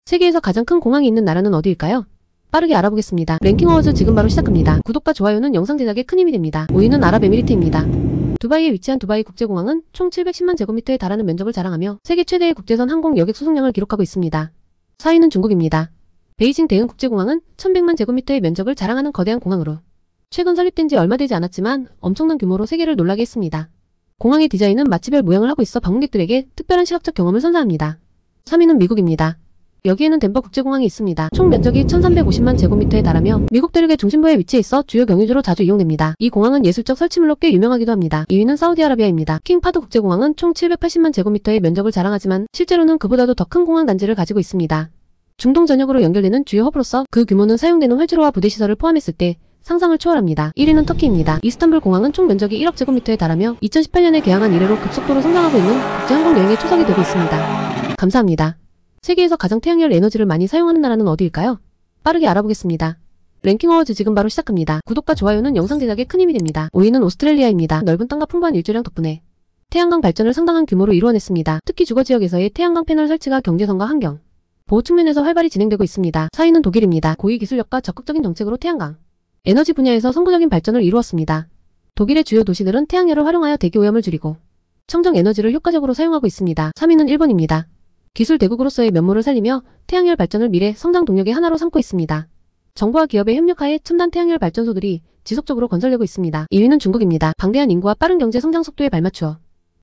세계에서 가장 큰 공항이 있는 나라는 어디일까요? 빠르게 알아보겠습니다. 랭킹 어워즈 지금 바로 시작합니다. 구독과 좋아요는 영상 제작에 큰 힘이 됩니다. 5위는 아랍에미리트입니다. 두바이에 위치한 두바이 국제공항은 총 710만 제곱미터에 달하는 면적을 자랑하며 세계 최대의 국제선 항공 여객 수송량을 기록하고 있습니다. 4위는 중국입니다. 베이징 대흥 국제공항은 1100만 제곱미터의 면적을 자랑하는 거대한 공항으로 최근 설립된 지 얼마 되지 않았지만 엄청난 규모로 세계를 놀라게 했습니다. 공항의 디자인은 마치별 모양을 하고 있어 방문객들에게 특별한 시각적 경험을 선사합니다. 3위는 미국입니다. 여기에는 덴버 국제공항이 있습니다. 총 면적이 1350만 제곱미터에 달하며 미국 대륙의 중심부에 위치해 있어 주요 경유지로 자주 이용됩니다. 이 공항은 예술적 설치물로 꽤 유명하기도 합니다. 2위는 사우디아라비아입니다. 킹파드 국제공항은 총 780만 제곱미터의 면적을 자랑하지만 실제로는 그보다도 더 큰 공항 단지를 가지고 있습니다. 중동 전역으로 연결되는 주요 허브로서 그 규모는 사용되는 활주로와 부대시설을 포함했을 때 상상을 초월합니다. 1위는 터키입니다. 이스탄불 공항은 총 면적이 1억 제곱미터에 달하며 2018년에 개항한 이래로 급속도로 성장하고 있는 국제항공 여행의 초석이 되고 있습니다. 감사합니다. 세계에서 가장 태양열 에너지를 많이 사용하는 나라는 어디일까요? 빠르게 알아보겠습니다. 랭킹 어워즈 지금 바로 시작합니다. 구독과 좋아요는 영상 제작에 큰 힘이 됩니다. 5위는 오스트레일리아입니다. 넓은 땅과 풍부한 일조량 덕분에 태양광 발전을 상당한 규모로 이루어냈습니다. 특히 주거지역에서의 태양광 패널 설치가 경제성과 환경 보호 측면에서 활발히 진행되고 있습니다. 4위는 독일입니다. 고위 기술력과 적극적인 정책으로 태양광 에너지 분야에서 선구적인 발전을 이루었습니다. 독일의 주요 도시들은 태양열을 활용하여 대기 오염을 줄이고 청정 에너지를 효과적으로 사용하고 있습니다. 3위는 일본입니다. 기술 대국으로서의 면모를 살리며 태양열 발전을 미래 성장 동력의 하나로 삼고 있습니다. 정부와 기업의 협력하에 첨단 태양열 발전소들이 지속적으로 건설되고 있습니다. 2위는 중국입니다. 방대한 인구와 빠른 경제 성장 속도에 발맞추어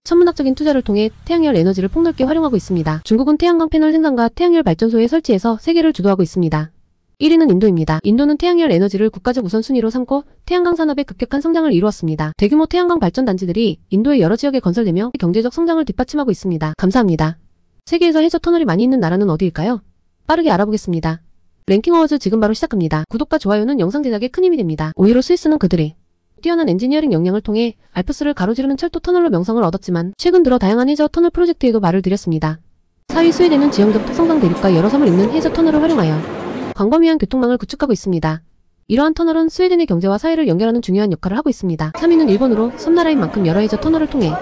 천문학적인 투자를 통해 태양열 에너지를 폭넓게 활용하고 있습니다. 중국은 태양광 패널 생산과 태양열 발전소의 설치에서 세계를 주도하고 있습니다. 1위는 인도입니다. 인도는 태양열 에너지를 국가적 우선순위로 삼고 태양광 산업의 급격한 성장을 이루었습니다. 대규모 태양광 발전 단지들이 인도의 여러 지역에 건설되며 경제적 성장을 뒷받침하고 있습니다. 감사합니다. 세계에서 해저 터널이 많이 있는 나라는 어디일까요? 빠르게 알아보겠습니다. 랭킹 어워즈 지금 바로 시작합니다. 구독과 좋아요는 영상 제작에 큰 힘이 됩니다. 5위로 스위스는 그들의 뛰어난 엔지니어링 역량을 통해 알프스를 가로지르는 철도 터널로 명성을 얻었지만 최근 들어 다양한 해저 터널 프로젝트에도 발을 들였습니다. 4위 스웨덴은 지형적 특성상 대륙과 여러 섬을 잇는 해저 터널을 활용하여 광범위한 교통망을 구축하고 있습니다. 이러한 터널은 스웨덴의 경제와 사회를 연결하는 중요한 역할을 하고 있습니다. 3위는 일본으로 섬나라인 만큼 여러 해저 터널을 통해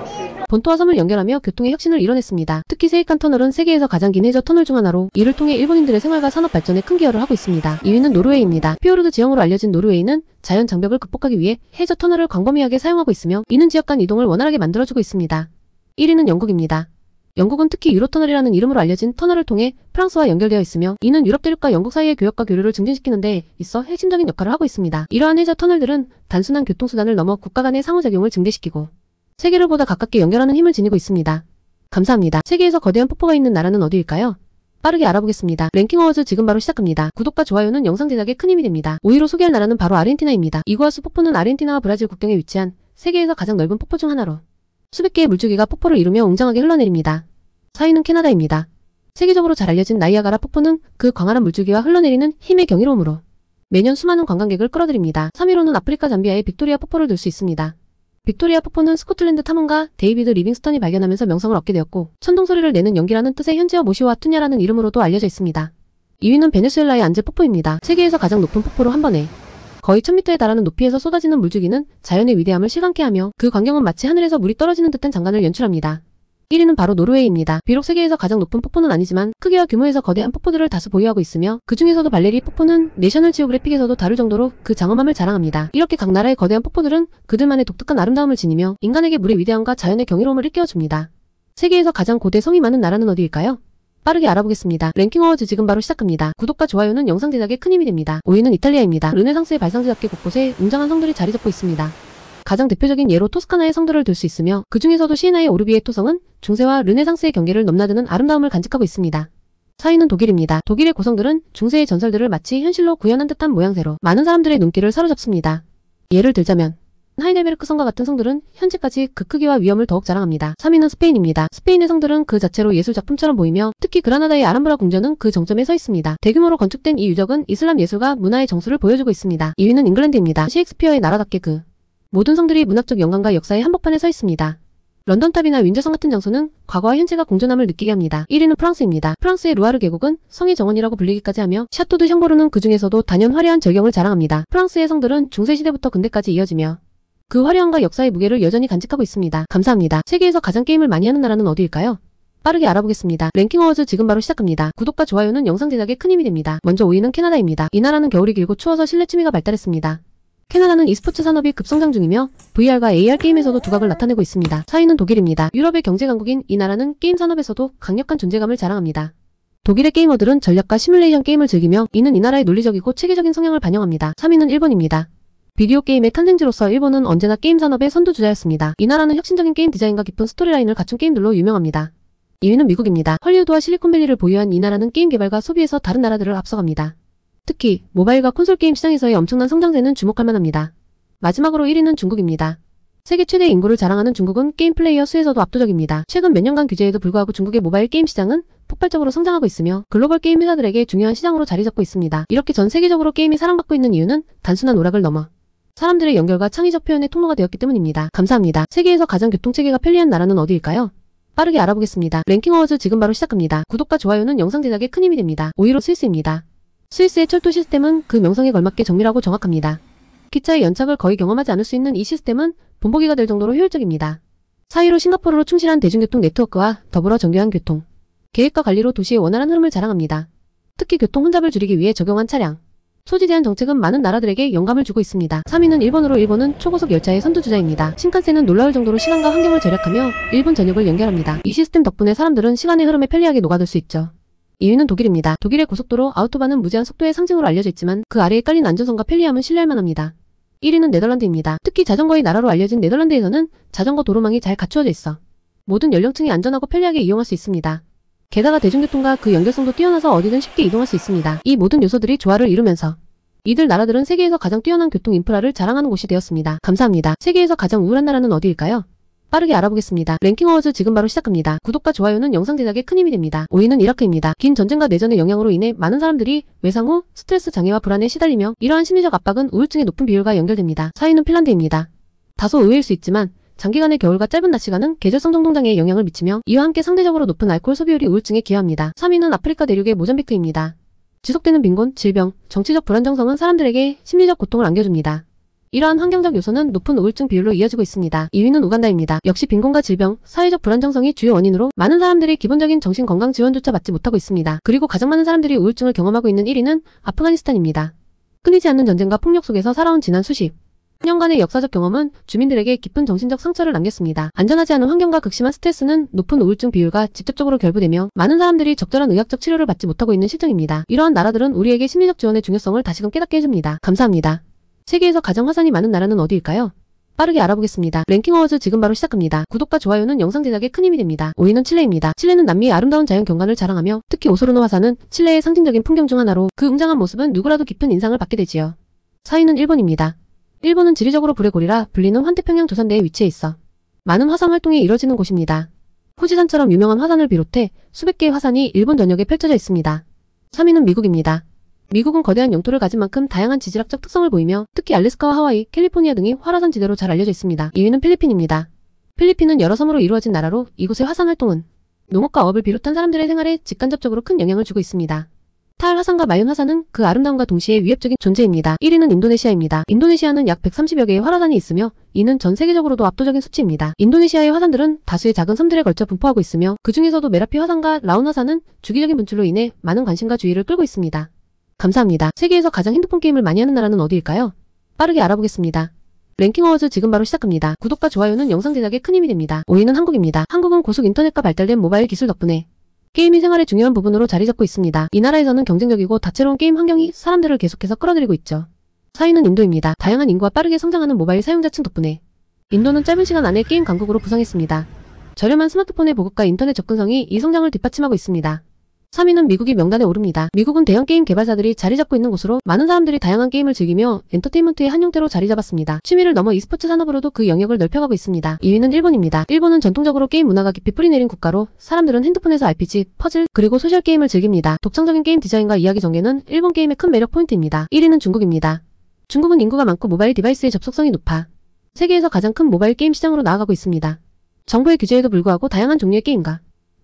본토와 섬을 연결하며 교통의 혁신을 이뤄냈습니다. 특히 세이칸 터널은 세계에서 가장 긴 해저 터널 중 하나로 이를 통해 일본인들의 생활과 산업 발전에 큰 기여를 하고 있습니다. 2위는 노르웨이입니다. 피오르드 지형으로 알려진 노르웨이는 자연 장벽을 극복하기 위해 해저 터널을 광범위하게 사용하고 있으며 이는 지역 간 이동을 원활하게 만들어주고 있습니다. 1위는 영국입니다. 영국은 특히 유로터널이라는 이름으로 알려진 터널을 통해 프랑스와 연결되어 있으며 이는 유럽 대륙과 영국 사이의 교역과 교류를 증진시키는 데 있어 핵심적인 역할을 하고 있습니다. 이러한 해저 터널들은 단순한 교통수단을 넘어 국가 간의 상호작용을 증대시키고 세계를 보다 가깝게 연결하는 힘을 지니고 있습니다. 감사합니다. 세계에서 거대한 폭포가 있는 나라는 어디일까요? 빠르게 알아보겠습니다. 랭킹 어워즈 지금 바로 시작합니다. 구독과 좋아요는 영상 제작에 큰 힘이 됩니다. 5위로 소개할 나라는 바로 아르헨티나입니다. 이구아수 폭포는 아르헨티나와 브라질 국경에 위치한 세계에서 가장 넓은 폭포 중 하나로 수백 개의 물줄기가 폭포를 이루며 웅장하게 흘러내립니다. 4위는 캐나다입니다. 세계적으로 잘 알려진 나이아가라 폭포는 그 광활한 물줄기와 흘러내리는 힘의 경이로움으로 매년 수많은 관광객을 끌어들입니다. 3위로는 아프리카 잠비아의 빅토리아 폭포를 들 수 있습니다. 빅토리아 폭포는 스코틀랜드 탐험가 데이비드 리빙스턴이 발견하면서 명성을 얻게 되었고 천둥소리를 내는 연기라는 뜻의 현지어 모시와 투냐라는 이름으로도 알려져 있습니다. 2위는 베네수엘라의 안제 폭포입니다. 세계에서 가장 높은 폭포로 한 번에 거의 1000m에 달하는 높이에서 쏟아지는 물줄기는 자연의 위대함을 실감케 하며 그 광경은 마치 하늘에서 물이 떨어지는 듯한 장관을 연출합니다. 1위는 바로 노르웨이입니다. 비록 세계에서 가장 높은 폭포는 아니지만 크기와 규모에서 거대한 폭포들을 다수 보유하고 있으며 그 중에서도 발레리 폭포는 내셔널 지오그래픽에서도 다룰 정도로 그 장엄함을 자랑합니다. 이렇게 각 나라의 거대한 폭포들은 그들만의 독특한 아름다움을 지니며 인간에게 물의 위대함과 자연의 경이로움을 일깨워줍니다. 세계에서 가장 고대 성이 많은 나라는 어디일까요? 빠르게 알아보겠습니다. 랭킹 어워즈 지금 바로 시작합니다. 구독과 좋아요는 영상 제작에 큰 힘이 됩니다. 5위는 이탈리아입니다. 르네상스의 발상지답게 곳곳에 웅장한 성들이 자리 잡고 있습니다. 가장 대표적인 예로 토스카나의 성들을 들 수 있으며 그 중에서도 시에나의 오르비에 토성은 중세와 르네상스의 경계를 넘나드는 아름다움을 간직하고 있습니다. 4위는 독일입니다. 독일의 고성들은 중세의 전설들을 마치 현실로 구현한 듯한 모양새로 많은 사람들의 눈길을 사로잡습니다. 예를 들자면 하이델베르크 성과 같은 성들은 현재까지 그 크기와 위엄을 더욱 자랑합니다. 3위는 스페인입니다. 스페인의 성들은 그 자체로 예술작품처럼 보이며 특히 그라나다의 아람브라 궁전은 그 정점에 서 있습니다. 대규모로 건축된 이 유적은 이슬람 예술과 문화의 정수를 보여주고 있습니다. 2위는 잉글랜드입니다. 셰익스피어의 나라답게 그 모든 성들이 문학적 영광과 역사의 한복판에 서 있습니다. 런던탑이나 윈저성 같은 장소는 과거와 현재가 공존함을 느끼게 합니다. 1위는 프랑스입니다. 프랑스의 루아르 계곡은 성의 정원이라고 불리기까지 하며 샤토드 샹보르는 그 중에서도 단연 화려한 절경을 자랑합니다. 프랑스의 성들은 중세시대부터 근대까지 이어지며 그 화려함과 역사의 무게를 여전히 간직하고 있습니다. 감사합니다. 세계에서 가장 게임을 많이 하는 나라는 어디일까요? 빠르게 알아보겠습니다. 랭킹 어워즈 지금 바로 시작합니다. 구독과 좋아요는 영상 제작에 큰 힘이 됩니다. 먼저 5위는 캐나다입니다. 이 나라는 겨울이 길고 추워서 실내 취미가 발달했습니다. 캐나다는 e스포츠 산업이 급성장 중이며 VR과 AR 게임에서도 두각을 나타내고 있습니다. 4위는 독일입니다. 유럽의 경제 강국인 이 나라는 게임 산업에서도 강력한 존재감을 자랑합니다. 독일의 게이머들은 전략과 시뮬레이션 게임을 즐기며 이는 이 나라의 논리적이고 체계적인 성향을 반영합니다. 3위는 일본입니다. 비디오 게임의 탄생지로서 일본은 언제나 게임 산업의 선두주자였습니다. 이 나라는 혁신적인 게임 디자인과 깊은 스토리라인을 갖춘 게임들로 유명합니다. 2위는 미국입니다. 헐리우드와 실리콘밸리를 보유한 이 나라는 게임 개발과 소비에서 다른 나라들을 앞서갑니다. 특히 모바일과 콘솔 게임 시장에서의 엄청난 성장세는 주목할 만합니다. 마지막으로 1위는 중국입니다. 세계 최대 인구를 자랑하는 중국은 게임 플레이어 수에서도 압도적입니다. 최근 몇 년간 규제에도 불구하고 중국의 모바일 게임 시장은 폭발적으로 성장하고 있으며 글로벌 게임 회사들에게 중요한 시장으로 자리 잡고 있습니다. 이렇게 전 세계적으로 게임이 사랑받고 있는 이유는 단순한 오락을 넘어 사람들의 연결과 창의적 표현의 통로가 되었기 때문입니다. 감사합니다. 세계에서 가장 교통체계가 편리한 나라는 어디일까요? 빠르게 알아보겠습니다. 랭킹 어워즈 지금 바로 시작합니다. 구독과 좋아요는 영상 제작에 큰 힘이 됩니다. 5위로 스위스입니다. 스위스의 철도 시스템은 그 명성에 걸맞게 정밀하고 정확합니다. 기차의 연착을 거의 경험하지 않을 수 있는 이 시스템은 본보기가 될 정도로 효율적입니다. 4위로 싱가포르로 충실한 대중교통 네트워크와 더불어 정교한 교통, 계획과 관리로 도시의 원활한 흐름을 자랑합니다. 특히 교통 혼잡을 줄이기 위해 적용한 차량, 소지 제한 정책은 많은 나라들에게 영감을 주고 있습니다. 3위는 일본으로 일본은 초고속 열차의 선두주자입니다. 신칸센은 놀라울 정도로 시간과 환경을 절약하며 일본 전역을 연결합니다. 이 시스템 덕분에 사람들은 시간의 흐름에 편리하게 녹아들 수 있죠. 2위는 독일입니다. 독일의 고속도로 아우토반은 무제한 속도의 상징으로 알려져 있지만 그 아래에 깔린 안전성과 편리함은 신뢰할 만합니다. 1위는 네덜란드입니다. 특히 자전거의 나라로 알려진 네덜란드에서는 자전거 도로망이 잘 갖추어져 있어 모든 연령층이 안전하고 편리하게 이용할 수 있습니다. 게다가 대중교통과 그 연결성도 뛰어나서 어디든 쉽게 이동할 수 있습니다. 이 모든 요소들이 조화를 이루면서 이들 나라들은 세계에서 가장 뛰어난 교통 인프라를 자랑하는 곳이 되었습니다. 감사합니다. 세계에서 가장 우울한 나라는 어디일까요? 빠르게 알아보겠습니다. 랭킹 어워즈 지금 바로 시작합니다. 구독과 좋아요는 영상 제작에 큰 힘이 됩니다. 5위는 이라크입니다. 긴 전쟁과 내전의 영향으로 인해 많은 사람들이 외상 후 스트레스 장애와 불안에 시달리며 이러한 심리적 압박은 우울증의 높은 비율과 연결됩니다. 4위는 핀란드입니다. 다소 의외일 수 있지만 장기간의 겨울과 짧은 낮 시간은 계절성 정동장애에 영향을 미치며 이와 함께 상대적으로 높은 알코올 소비율이 우울증에 기여합니다. 3위는 아프리카 대륙의 모잠비크입니다. 지속되는 빈곤, 질병, 정치적 불안정성은 사람들에게 심리적 고통을 안겨줍니다. 이러한 환경적 요소는 높은 우울증 비율로 이어지고 있습니다. 2위는 우간다입니다. 역시 빈곤과 질병, 사회적 불안정성이 주요 원인으로 많은 사람들이 기본적인 정신건강 지원조차 받지 못하고 있습니다. 그리고 가장 많은 사람들이 우울증을 경험하고 있는 1위는 아프가니스탄입니다. 끊이지 않는 전쟁과 폭력 속에서 살아온 지난 수십 년간의 역사적 경험은 주민들에게 깊은 정신적 상처를 남겼습니다. 안전하지 않은 환경과 극심한 스트레스는 높은 우울증 비율과 직접적으로 결부되며 많은 사람들이 적절한 의학적 치료를 받지 못하고 있는 실정입니다. 이러한 나라들은 우리에게 심리적 지원의 중요성을 다시금 깨닫게 해줍니다. 감사합니다. 세계에서 가장 화산이 많은 나라는 어디일까요? 빠르게 알아보겠습니다. 랭킹 어워즈 지금 바로 시작합니다. 구독과 좋아요는 영상 제작에 큰 힘이 됩니다. 5위는 칠레입니다. 칠레는 남미의 아름다운 자연 경관을 자랑하며 특히 오소르노 화산은 칠레의 상징적인 풍경 중 하나로 그 웅장한 모습은 누구라도 깊은 인상을 받게 되지요. 4위는 일본입니다. 일본은 지리적으로 불의 고리라 불리는 환태평양 조산대에 위치해 있어 많은 화산 활동이 이뤄지는 곳입니다. 후지산처럼 유명한 화산을 비롯해 수백 개의 화산이 일본 전역에 펼쳐져 있습니다. 3위는 미국입니다. 미국은 거대한 영토를 가진 만큼 다양한 지질학적 특성을 보이며 특히 알래스카와 하와이, 캘리포니아 등이 활화산 지대로 잘 알려져 있습니다. 2위는 필리핀입니다. 필리핀은 여러 섬으로 이루어진 나라로 이곳의 화산 활동은 농업과 어업을 비롯한 사람들의 생활에 직간접적으로 큰 영향을 주고 있습니다. 타알 화산과 마yon 화산은 그 아름다움과 동시에 위협적인 존재입니다. 1위는 인도네시아입니다. 인도네시아는 약 130여 개의 활화산이 있으며 이는 전 세계적으로도 압도적인 수치입니다. 인도네시아의 화산들은 다수의 작은 섬들에 걸쳐 분포하고 있으며 그 중에서도 메라피 화산과 라운 화산은 주기적인 분출로 인해 많은 관심과 주의를 끌고 있습니다. 감사합니다. 세계에서 가장 핸드폰 게임을 많이 하는 나라는 어디일까요? 빠르게 알아보겠습니다. 랭킹 어워즈 지금 바로 시작합니다. 구독과 좋아요는 영상 제작에 큰 힘이 됩니다. 5위는 한국입니다. 한국은 고속 인터넷과 발달된 모바일 기술 덕분에 게임이 생활의 중요한 부분으로 자리 잡고 있습니다. 이 나라에서는 경쟁적이고 다채로운 게임 환경이 사람들을 계속해서 끌어들이고 있죠. 4위는 인도입니다. 다양한 인구와 빠르게 성장하는 모바일 사용자층 덕분에 인도는 짧은 시간 안에 게임 강국으로 부상했습니다. 저렴한 스마트폰의 보급과 인터넷 접근성이 이 성장을 뒷받침하고 있습니다. 3위는 미국이 명단에 오릅니다. 미국은 대형 게임 개발사들이 자리 잡고 있는 곳으로 많은 사람들이 다양한 게임을 즐기며 엔터테인먼트의 한 형태로 자리 잡았습니다. 취미를 넘어 e스포츠 산업으로도 그 영역을 넓혀가고 있습니다. 2위는 일본입니다. 일본은 전통적으로 게임 문화가 깊이 뿌리내린 국가로 사람들은 핸드폰에서 RPG, 퍼즐, 그리고 소셜 게임을 즐깁니다. 독창적인 게임 디자인과 이야기 전개는 일본 게임의 큰 매력 포인트입니다. 1위는 중국입니다. 중국은 인구가 많고 모바일 디바이스의 접속성이 높아 세계에서 가장 큰 모바일 게임 시장으로 나아가고 있습니다. 정부의 규제에도 불구하고 다양한 종류의 게임과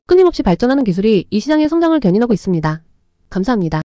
끊임없이 발전하는 기술이 이 시장의 성장을 견인하고 있습니다. 감사합니다.